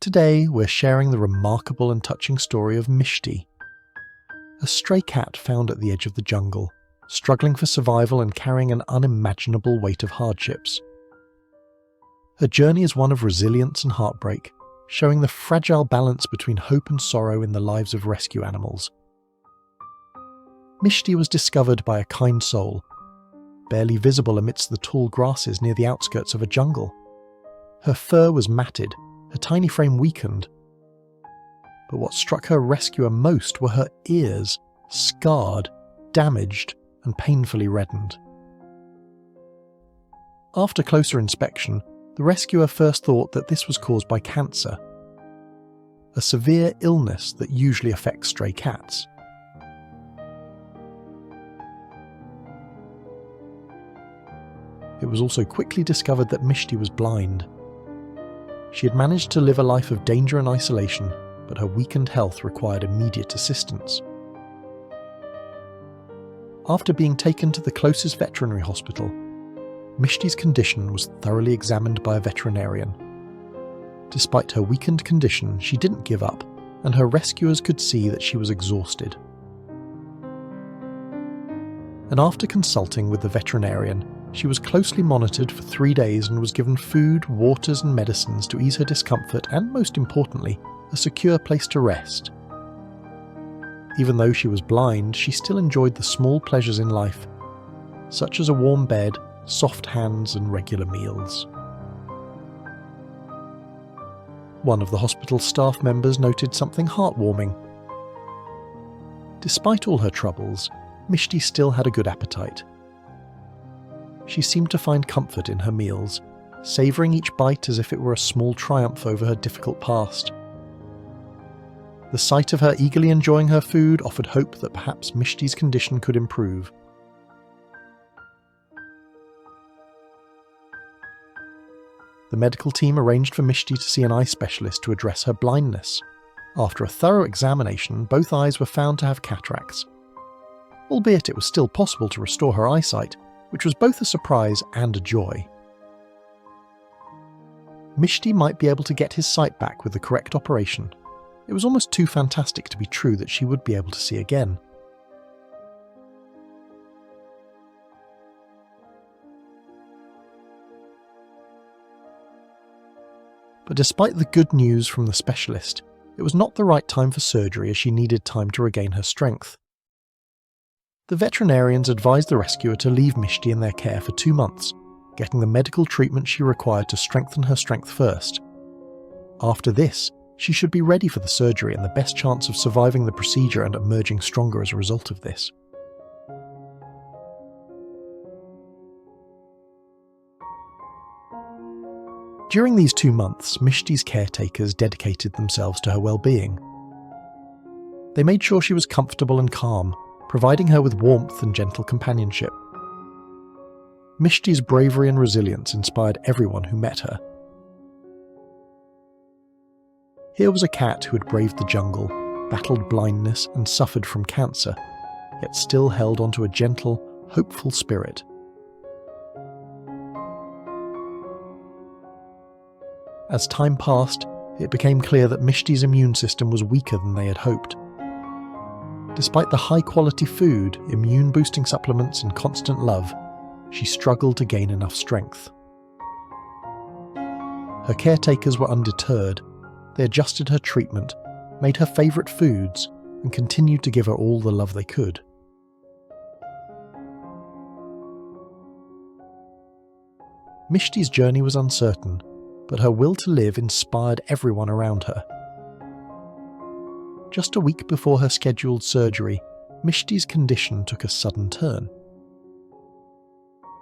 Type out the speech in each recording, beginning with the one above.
Today, we're sharing the remarkable and touching story of Mishty, a stray cat found at the edge of the jungle, struggling for survival and carrying an unimaginable weight of hardships. Her journey is one of resilience and heartbreak, showing the fragile balance between hope and sorrow in the lives of rescue animals. Mishty was discovered by a kind soul, barely visible amidst the tall grasses near the outskirts of a jungle. Her fur was matted, her tiny frame weakened. But what struck her rescuer most were her ears, scarred, damaged, and painfully reddened. After closer inspection, the rescuer first thought that this was caused by cancer, a severe illness that usually affects stray cats. It was also quickly discovered that Mishty was blind. She had managed to live a life of danger and isolation, but her weakened health required immediate assistance. After being taken to the closest veterinary hospital, Mishty's condition was thoroughly examined by a veterinarian. Despite her weakened condition, she didn't give up, and her rescuers could see that she was exhausted. And after consulting with the veterinarian, she was closely monitored for 3 days and was given food, waters and medicines to ease her discomfort and, most importantly, a secure place to rest. Even though she was blind, she still enjoyed the small pleasures in life, such as a warm bed, soft hands and regular meals. One of the hospital staff members noted something heartwarming. Despite all her troubles, Mishty still had a good appetite. She seemed to find comfort in her meals, savouring each bite as if it were a small triumph over her difficult past. The sight of her eagerly enjoying her food offered hope that perhaps Mishty's condition could improve. The medical team arranged for Mishty to see an eye specialist to address her blindness. After a thorough examination, both eyes were found to have cataracts. Albeit it was still possible to restore her eyesight, which was both a surprise and a joy. Mishty might be able to get his sight back with the correct operation. It was almost too fantastic to be true that she would be able to see again. But despite the good news from the specialist, it was not the right time for surgery as she needed time to regain her strength. The veterinarians advised the rescuer to leave Mishty in their care for 2 months, getting the medical treatment she required to strengthen her strength first. After this, she should be ready for the surgery and the best chance of surviving the procedure and emerging stronger as a result of this. During these 2 months, Mishty's caretakers dedicated themselves to her well-being. They made sure she was comfortable and calm, providing her with warmth and gentle companionship. Mishty's bravery and resilience inspired everyone who met her. Here was a cat who had braved the jungle, battled blindness and suffered from cancer, yet still held onto a gentle, hopeful spirit. As time passed, it became clear that Mishty's immune system was weaker than they had hoped. Despite the high-quality food, immune-boosting supplements and constant love, she struggled to gain enough strength. Her caretakers were undeterred. They adjusted her treatment, made her favourite foods, and continued to give her all the love they could. Mishty's journey was uncertain, but her will to live inspired everyone around her. Just a week before her scheduled surgery, Mishty's condition took a sudden turn.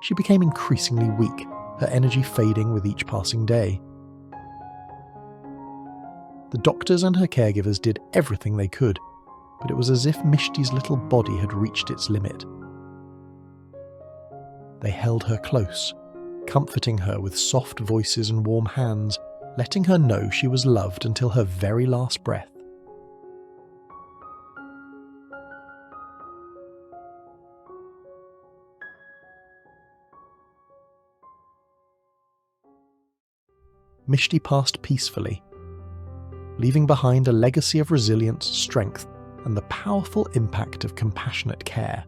She became increasingly weak, her energy fading with each passing day. The doctors and her caregivers did everything they could, but it was as if Mishty's little body had reached its limit. They held her close, comforting her with soft voices and warm hands, letting her know she was loved until her very last breath. Mishty passed peacefully, leaving behind a legacy of resilience, strength, and the powerful impact of compassionate care.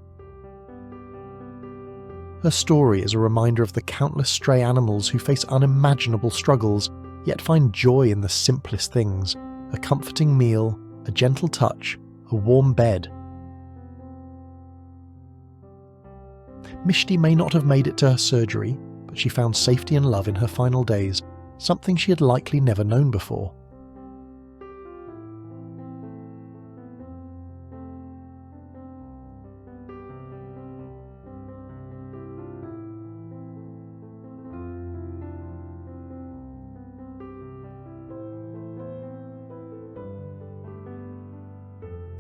Her story is a reminder of the countless stray animals who face unimaginable struggles, yet find joy in the simplest things: a comforting meal, a gentle touch, a warm bed. Mishty may not have made it to her surgery, but she found safety and love in her final days, something she had likely never known before.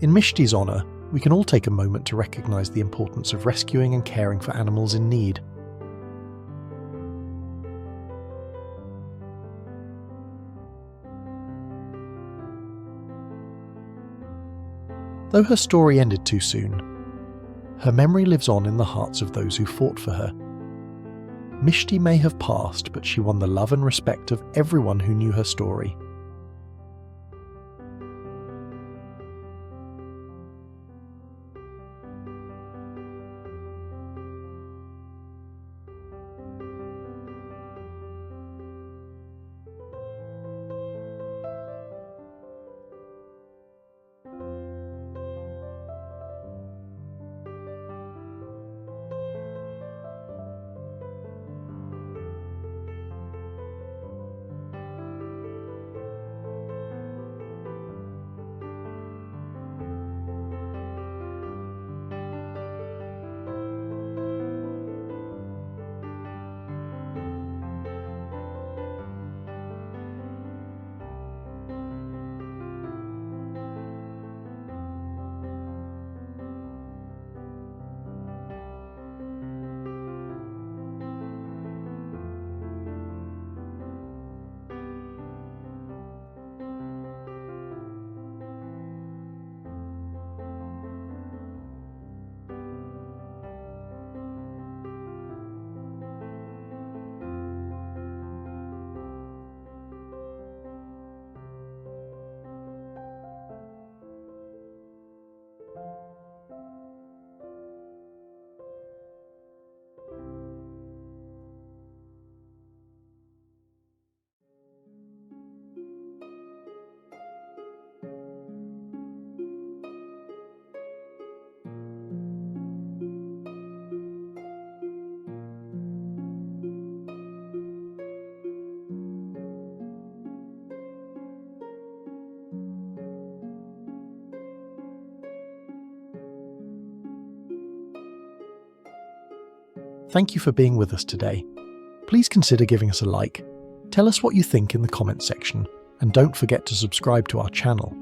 In Mishty's honour, we can all take a moment to recognise the importance of rescuing and caring for animals in need. Though her story ended too soon, her memory lives on in the hearts of those who fought for her. Mishty may have passed, but she won the love and respect of everyone who knew her story. Thank you for being with us today. Please consider giving us a like, tell us what you think in the comments section, and don't forget to subscribe to our channel.